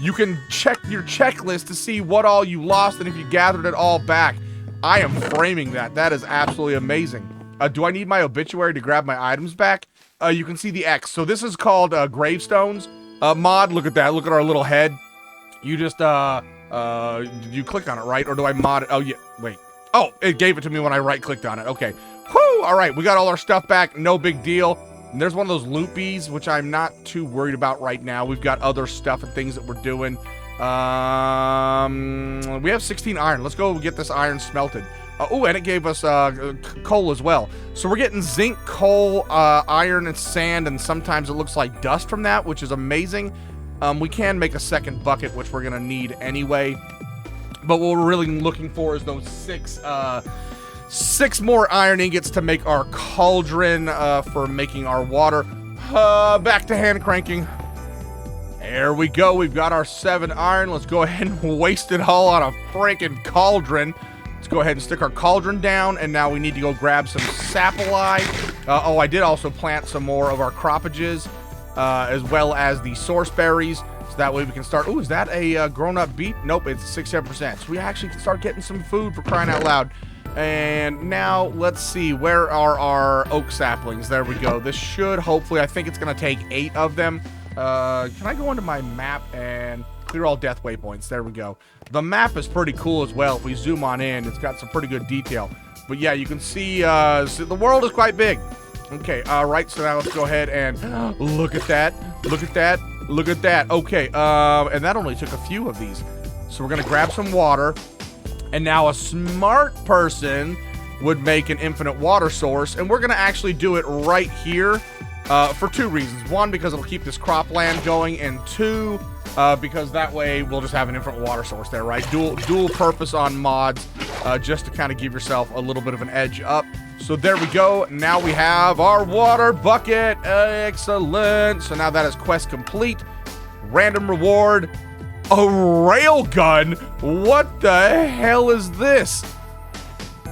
you can check your checklist to see what all you lost and if you gathered it all back. I am framing that. That is absolutely amazing. Do I need my obituary to grab my items back? you can see the X. So this is called gravestones mod. Look at that. Look at our little head. You just did you click on it, right? Or do I mod it? Oh yeah, wait. Oh, it gave it to me when I right-clicked on it. Okay. Whew! All right, we got all our stuff back. No big deal. And there's one of those loopies, which I'm not too worried about right now. We've got other stuff and things that we're doing. We have 16 iron. Let's go get this iron smelted. Oh, and it gave us coal as well. So we're getting zinc, coal, iron, and sand, and sometimes it looks like dust from that, which is amazing. We can make a second bucket, which we're going to need anyway. But what we're really looking for is those six more iron ingots to make our cauldron for making our water. Back to hand cranking. There we go. We've got our 7 iron. Let's go ahead and waste it all on a freaking cauldron. Let's go ahead and stick our cauldron down, and now we need to go grab some sapelite. Oh, I did also plant some more of our croppages, as well as the source berries, so that way we can start. Oh, is that a grown-up beet? Nope, it's 67%. So we actually can start getting some food, for crying out loud. And now, let's see, where are our oak saplings? There we go. This should, hopefully, I think it's going to take 8 of them. Can I go into my map and clear all death waypoints? There we go. The map is pretty cool as well. If we zoom on in, it's got some pretty good detail. But yeah, you can see, so the world is quite big. Okay, right, so now let's go ahead and look at that. Look at that. Look at that. Okay, and that only took a few of these. So we're going to grab some water. And now a smart person would make an infinite water source. And we're going to actually do it right here for 2 reasons. 1, because it'll keep this cropland going. And 2, because that way we'll just have an infinite water source there, right? Dual purpose on mods, just to kind of give yourself a little bit of an edge up. So there we go. Now we have our water bucket. Excellent. So now that is quest complete. Random reward. A railgun? What the hell is this?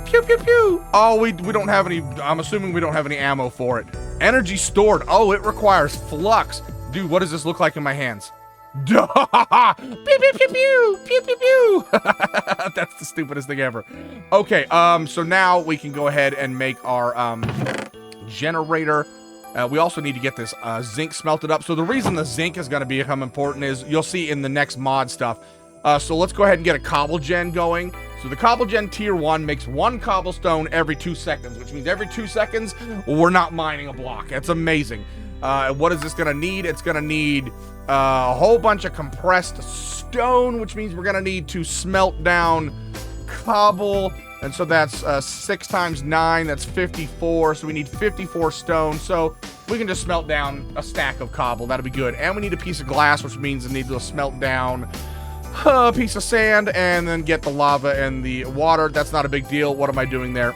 Pew, pew, pew. Oh, we don't have any. I'm assuming we don't have any ammo for it. Energy stored. Oh, it requires flux. Dude, what does this look like in my hands? Pew, pew, pew, pew. Pew, pew, pew. That's the stupidest thing ever. Okay, so now we can go ahead and make our generator. We also need to get this zinc smelted up. So the reason the zinc is going to become important is you'll see in the next mod stuff. So let's go ahead and get a cobble gen going. So the cobble gen tier 1 makes 1 cobblestone every 2 seconds, which means every 2 seconds we're not mining a block. That's amazing. What is this going to need? It's going to need a whole bunch of compressed stone, which means we're going to need to smelt down cobble. And so that's 6 times 9, that's 54. So we need 54 stone. So we can just smelt down a stack of cobble. That'll be good. And we need a piece of glass, which means we need to smelt down a piece of sand and then get the lava and the water. That's not a big deal. What am I doing there?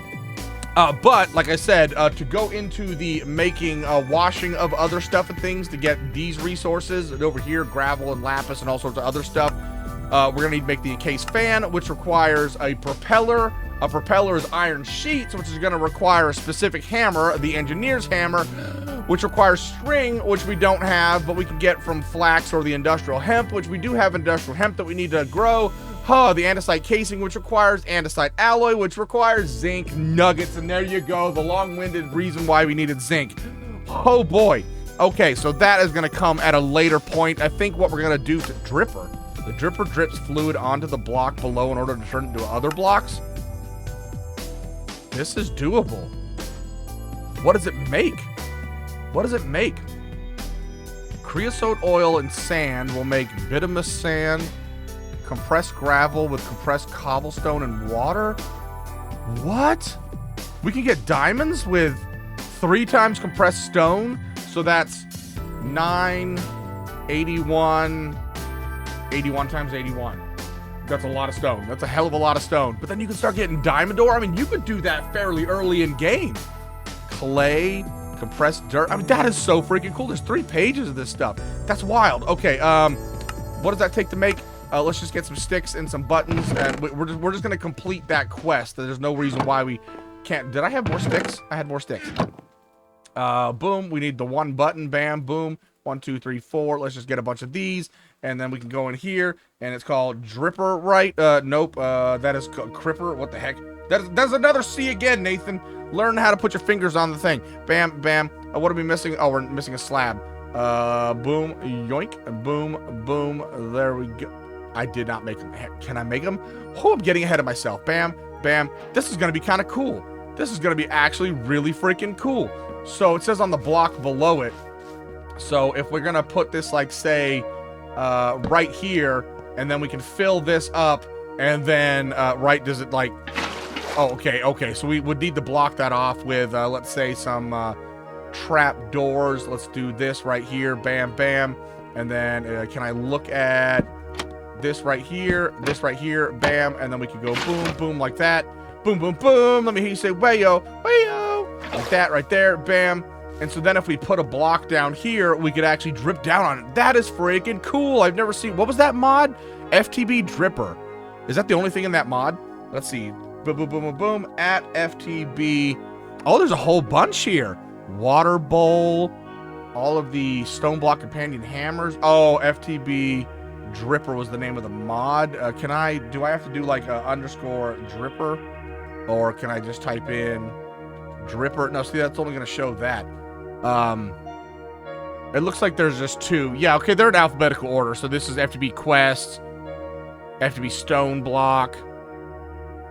But like I said, to go into the making, washing of other stuff and things to get these resources, and over here, gravel and lapis and all sorts of other stuff, we're going to need to make the encased fan, which requires a propeller. A propeller is iron sheets, which is going to require a specific hammer, the engineer's hammer, which requires string, which we don't have, but we can get from flax or the industrial hemp, which we do have industrial hemp that we need to grow. The andesite casing, which requires andesite alloy, which requires zinc nuggets, and there you go, the long-winded reason why we needed zinc. Oh boy. Okay, so that is going to come at a later point. I think what we're going to do to dripper. The dripper drips fluid onto the block below in order to turn it into other blocks. This is doable. What does it make? What does it make? Creosote oil and sand will make bituminous sand, compressed gravel with compressed cobblestone and water. What? We can get diamonds with 3 times compressed stone. So that's 9, 81, 81 times 81. That's a lot of stone. That's a hell of a lot of stone. But then you can start getting diamond ore. I mean, you could do that fairly early in game. Clay, compressed dirt. I mean, that is so freaking cool. There's 3 pages of this stuff. That's wild. Okay, what does that take to make? Let's just get some sticks and some buttons, and we're just gonna complete that quest. There's no reason why we can't. Did I have more sticks? I had more sticks. Boom. We need the 1 button. Bam. Boom. 1, 2, 3, 4. Let's just get a bunch of these, and then we can go in here, and it's called dripper, right? Nope, that is cripper. What the heck? That's another C again, Nathan. Learn how to put your fingers on the thing. Bam, bam. What are we missing? Oh, we're missing a slab. Boom, yoink, boom, boom. There we go. I did not make them. Can I make them? Oh, I'm getting ahead of myself. Bam, bam. This is going to be kind of cool. This is going to be actually really freaking cool. So it says on the block below it. So if we're going to put this, like, say, right here, and then we can fill this up, and then, right, does it, like... Oh, okay, okay. So we would need to block that off with, let's say, some trap doors. Let's do this right here. Bam, bam. And then can I look at this right here, bam, and then we can go boom, boom, like that. Boom, boom, boom. Let me hear you say, wayo, wayo. Like that right there, bam. And so then if we put a block down here, we could actually drip down on it. That is freaking cool. I've never seen... What was that mod? FTB Dripper. Is that the only thing in that mod? Let's see. Boom, boom, boom, boom, boom. At FTB. Oh, there's a whole bunch here. Water bowl. All of the StoneBlock companion hammers. Oh, FTB Dripper was the name of the mod. Do I have to do like a underscore dripper? Or can I just type in dripper? No, see, that's only going to show that. It looks like there's just two. Yeah, okay, they're in alphabetical order. So this is FTB Quest, FTB StoneBlock,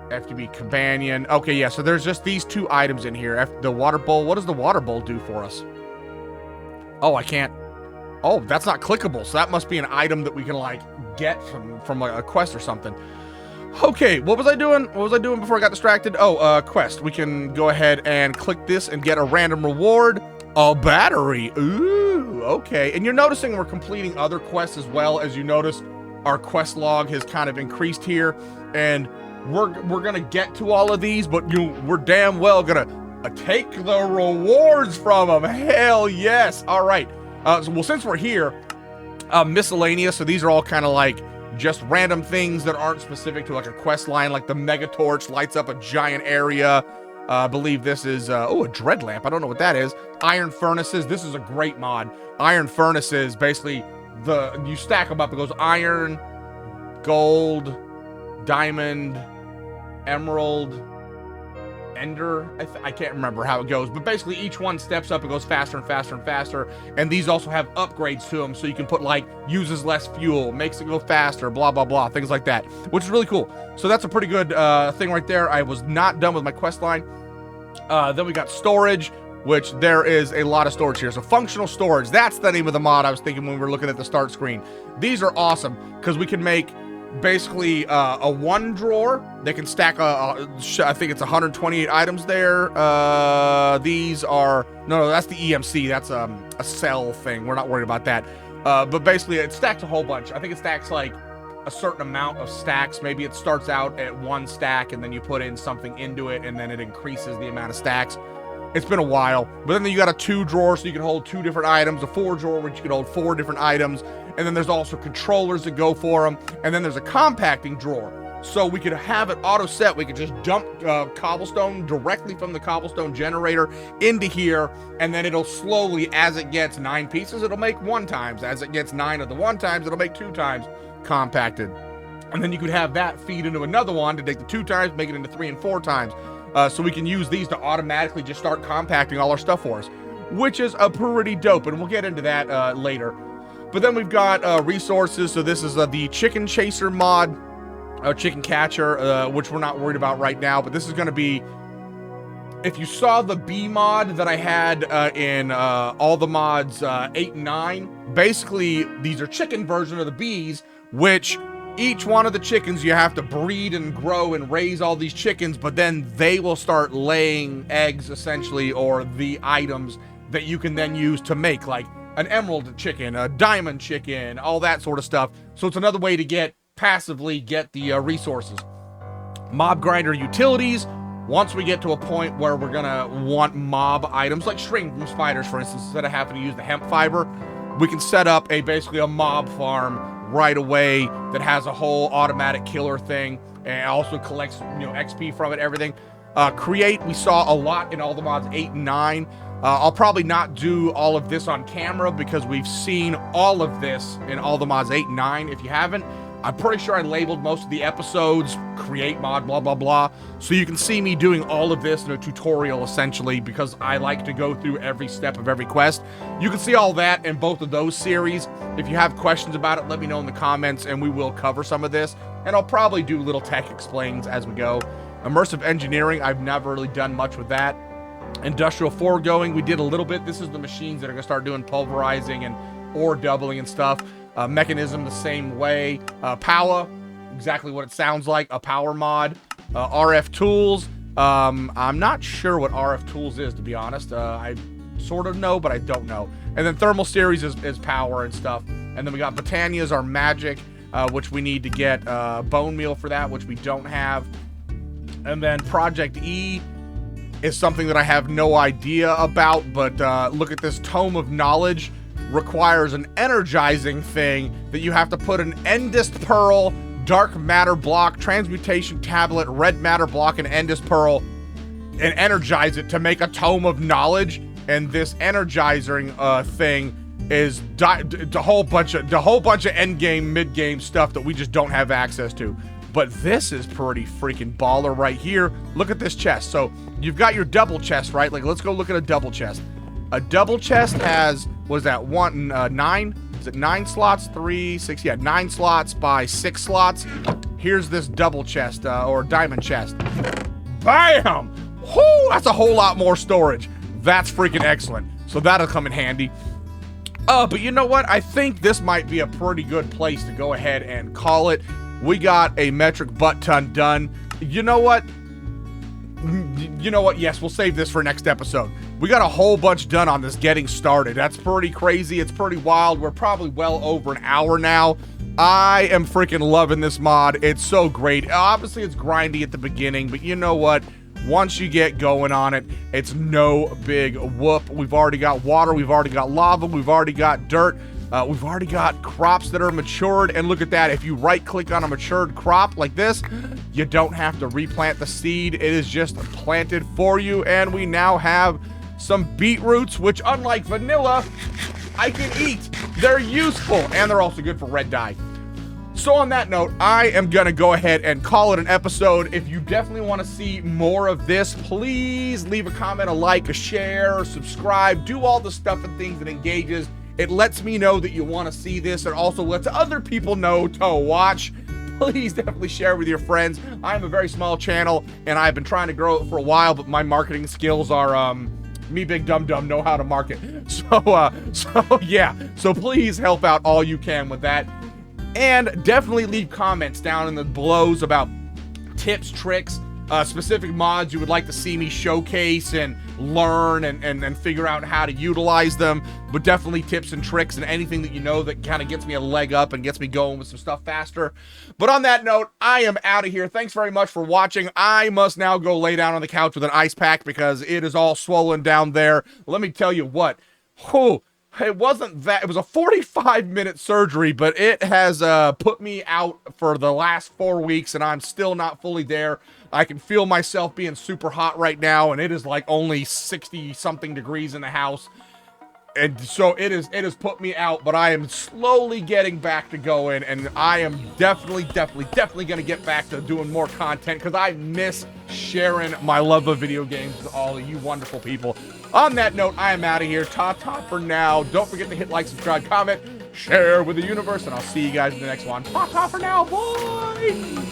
FTB Companion. Okay, yeah, so there's just these two items in here. The water bowl. What does the water bowl do for us? Oh, I can't. Oh, that's not clickable. So that must be an item that we can, like, get from like, a quest or something. Okay, what was I doing? What was I doing before I got distracted? Oh, quest. We can go ahead and click this and get a random reward. A battery. Ooh, okay. And you're noticing we're completing other quests as well. As you notice, our quest log has kind of increased here. And we're going to get to all of these, but we're damn well going to take the rewards from them. Hell yes. All right. Well, since we're here, miscellaneous. So these are all kind of like just random things that aren't specific to like a quest line, like the mega torch lights up a giant area. I believe this is, a dread lamp. I don't know what that is. Iron furnaces. This is a great mod. Iron furnaces, basically, you stack them up. It goes iron, gold, diamond, emerald, ender. I can't remember how it goes, but basically each one steps up. It goes faster and faster and faster. And these also have upgrades to them. So you can put like, uses less fuel, makes it go faster, blah, blah, blah, things like that, which is really cool. So that's a pretty good thing right there. I was not done with my quest line. Then we got storage, which there is a lot of storage here. So functional storage, that's the name of the mod I was thinking when we were looking at the start screen. These are awesome because we can make basically a one drawer. They can stack I think it's 128 items there. These are no, that's the EMC. That's a cell thing. We're not worried about that. But basically it stacks a whole bunch. I think it stacks like a certain amount of stacks. Maybe it starts out at one stack and then you put in something into it and then it increases the amount of stacks. It's been a while. But then you got a 2 drawer so you can hold 2 different items, a 4 drawer which you can hold 4 different items, and then there's also controllers that go for them, and then there's a compacting drawer. So we could have it auto set. We could just dump cobblestone directly from the cobblestone generator into here, and then it'll slowly, as it gets 9 pieces, it'll make 1 times. As it gets 9 of the 1 times, it'll make 2 times compacted. And then you could have that feed into another one to take the 2 times, make it into 3 and 4 times. So we can use these to automatically just start compacting all our stuff for us, which is a pretty dope, and we'll get into that later. But then we've got resources. So this is the chicken chaser mod, chicken catcher, which we're not worried about right now, but this is going to be, if you saw the bee mod that I had in all the mods 8 and 9, basically these are chicken version of the bees, which each one of the chickens, you have to breed and grow and raise all these chickens, but then they will start laying eggs, essentially, or the items that you can then use to make, like an emerald chicken, a diamond chicken, all that sort of stuff. So it's another way to passively get the resources. Mob grinder utilities. Once we get to a point where we're gonna want mob items, like string from spiders, for instance, instead of having to use the hemp fiber, we can set up basically a mob farm right away that has a whole automatic killer thing and also collects XP from it, everything. Create, we saw a lot in all the mods 8 and 9. I'll probably not do all of this on camera because we've seen all of this in all the mods 8 and 9. If you haven't, I'm pretty sure I labeled most of the episodes, create mod, blah, blah, blah. So you can see me doing all of this in a tutorial, essentially, because I like to go through every step of every quest. You can see all that in both of those series. If you have questions about it, let me know in the comments, and we will cover some of this. And I'll probably do little tech explains as we go. Immersive engineering, I've never really done much with that. Industrial foregoing, we did a little bit. This is the machines that are going to start doing pulverizing and ore doubling and stuff. Mechanism the same way. Power, exactly what it sounds like, a power mod. RF tools, I'm not sure what RF tools is, to be honest. I sort of know, but I don't know. And then thermal series is power and stuff. And then we got Botania's our magic, which we need to get bone meal for that, which we don't have. And then Project E is something that I have no idea about, but look at this Tome of Knowledge. Requires an energizing thing that you have to put an Endist Pearl, Dark Matter Block, Transmutation Tablet, Red Matter Block, and Endist Pearl, and energize it to make a Tome of Knowledge. And this energizing thing is a whole bunch of end game, mid game stuff that we just don't have access to. But this is pretty freaking baller right here. Look at this chest. So you've got your double chest, right? Like, let's go look at a double chest. A double chest has, what is that, 9? Is it 9 slots? 3, 6, yeah, 9 slots by 6 slots. Here's this double chest, or diamond chest. Bam! Whoo, that's a whole lot more storage. That's freaking excellent. So that'll come in handy. But you know what? I think this might be a pretty good place to go ahead and call it. We got a metric butt ton done. You know what? Yes, we'll save this for next episode. We got a whole bunch done on this getting started. That's pretty crazy. It's pretty wild. We're probably well over an hour now. I am freaking loving this mod. It's so great. Obviously, it's grindy at the beginning, but you know what? Once you get going on it, it's no big whoop. We've already got water. We've already got lava. We've already got dirt. We've already got crops that are matured, and look at that. If you right-click on a matured crop like this, you don't have to replant the seed. It is just planted for you, and we now have some beetroots, which, unlike vanilla, I can eat. They're useful, and they're also good for red dye. So on that note, I am going to go ahead and call it an episode. If you definitely want to see more of this, please leave a comment, a like, a share, subscribe, do all the stuff and things that engages. It lets me know that you want to see this, and also lets other people know to watch. Please definitely share with your friends. I'm a very small channel, and I've been trying to grow it for a while, but my marketing skills are, me big dum-dum know how to market. So yeah. So please help out all you can with that. And definitely leave comments down in the belows about tips, tricks, specific mods you would like to see me showcase and learn and figure out how to utilize them, but definitely tips and tricks and anything that you know that kind of gets me a leg up and gets me going with some stuff faster. But on that note, I am out of here. Thanks very much for watching. I must now go lay down on the couch with an ice pack because it is all swollen down there. Let me tell you what, it wasn't that, it was a 45-minute surgery, but it has put me out for the last 4 weeks, and I'm still not fully there. I can feel myself being super hot right now, and it is like only 60-something degrees in the house. And so it has put me out, but I am slowly getting back to going, and I am definitely going to get back to doing more content because I miss sharing my love of video games with all of you wonderful people. On that note, I am out of here. Ta-ta for now. Don't forget to hit like, subscribe, comment, share with the universe, and I'll see you guys in the next one. Ta-ta for now, boy!